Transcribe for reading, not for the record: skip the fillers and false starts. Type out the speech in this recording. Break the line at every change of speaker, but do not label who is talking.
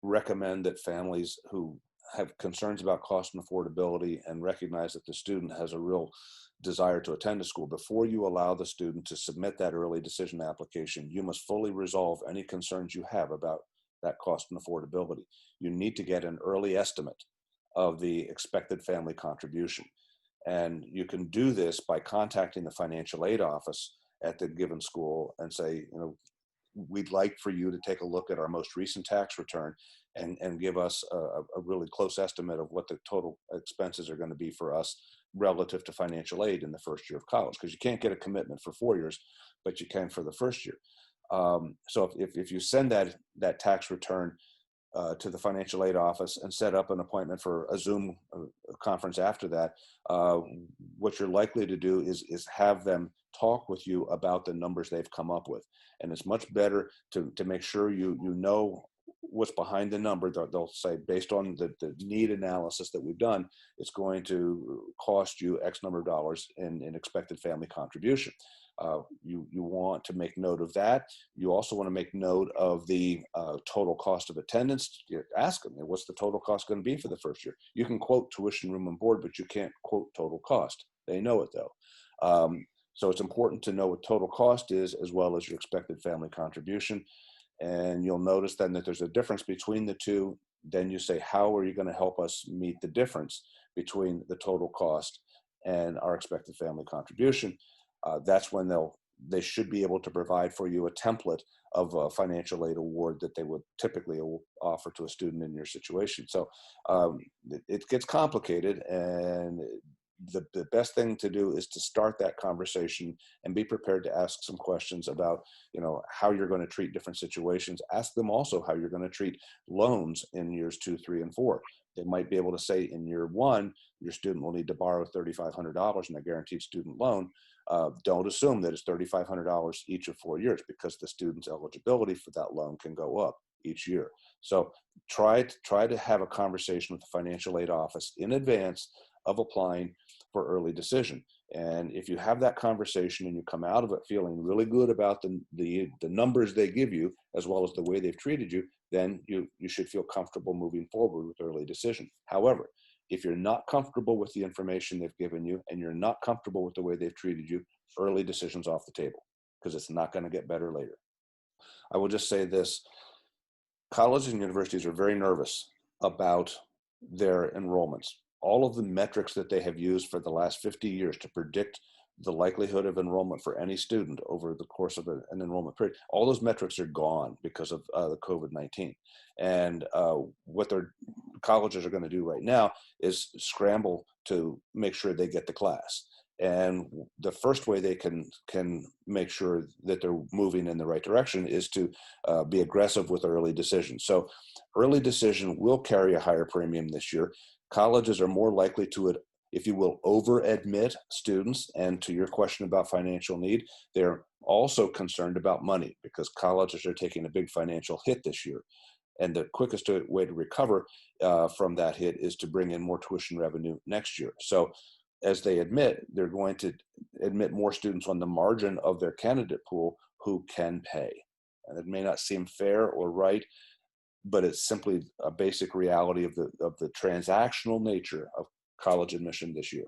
recommend that families who have concerns about cost and affordability and recognize that the student has a real desire to attend a school, before you allow the student to submit that early decision application, you must fully resolve any concerns you have about that cost and affordability. You need to get an early estimate of the expected family contribution. And you can do this by contacting the financial aid office at the given school and say, we'd like for you to take a look at our most recent tax return and give us a really close estimate of what the total expenses are going to be for us relative to financial aid in the first year of college. Because you can't get a commitment for 4 years, but you can for the first year. So if you send that tax return to the financial aid office and set up an appointment for a Zoom conference after that, what you're likely to do is have them talk with you about the numbers they've come up with. And it's much better to make sure you know what's behind the number. They'll say, based on the need analysis that we've done, it's going to cost you X number of dollars in expected family contribution. You want to make note of that. You also want to make note of the total cost of attendance. You ask them, what's the total cost going to be for the first year? You can quote tuition, room and board, but you can't quote total cost. They know it though. So it's important to know what total cost is, as well as your expected family contribution. And you'll notice then that there's a difference between the two. Then you say, how are you going to help us meet the difference between the total cost and our expected family contribution? That's when they should be able to provide for you a template of a financial aid award that they would typically offer to a student in your situation. So it gets complicated, and the best thing to do is to start that conversation and be prepared to ask some questions about, how you're going to treat different situations. Ask them also how you're going to treat loans in years 2, 3, and 4. They might be able to say in year 1, your student will need to borrow $3,500 in a guaranteed student loan. Don't assume that it's $3,500 each of 4 years, because the student's eligibility for that loan can go up each year. So try to have a conversation with the financial aid office in advance of applying for early decision. And if you have that conversation and you come out of it feeling really good about the numbers they give you, as well as the way they've treated you, then you should feel comfortable moving forward with early decision. However, if you're not comfortable with the information they've given you and you're not comfortable with the way they've treated you, early decision's off the table, because it's not going to get better later. I will just say this: colleges and universities are very nervous about their enrollments. All of the metrics that they have used for the last 50 years to predict the likelihood of enrollment for any student over the course of an enrollment period, all those metrics are gone because of the COVID-19. And what their colleges are going to do right now is scramble to make sure they get the class. And the first way they can make sure that they're moving in the right direction is to be aggressive with early decision. So early decision will carry a higher premium this year. Colleges are more likely to, if you will, over-admit students. And to your question about financial need, they're also concerned about money, because colleges are taking a big financial hit this year. And the quickest way to recover from that hit is to bring in more tuition revenue next year. So as they admit, they're going to admit more students on the margin of their candidate pool who can pay. And it may not seem fair or right, but it's simply a basic reality of the transactional nature of college admission this year.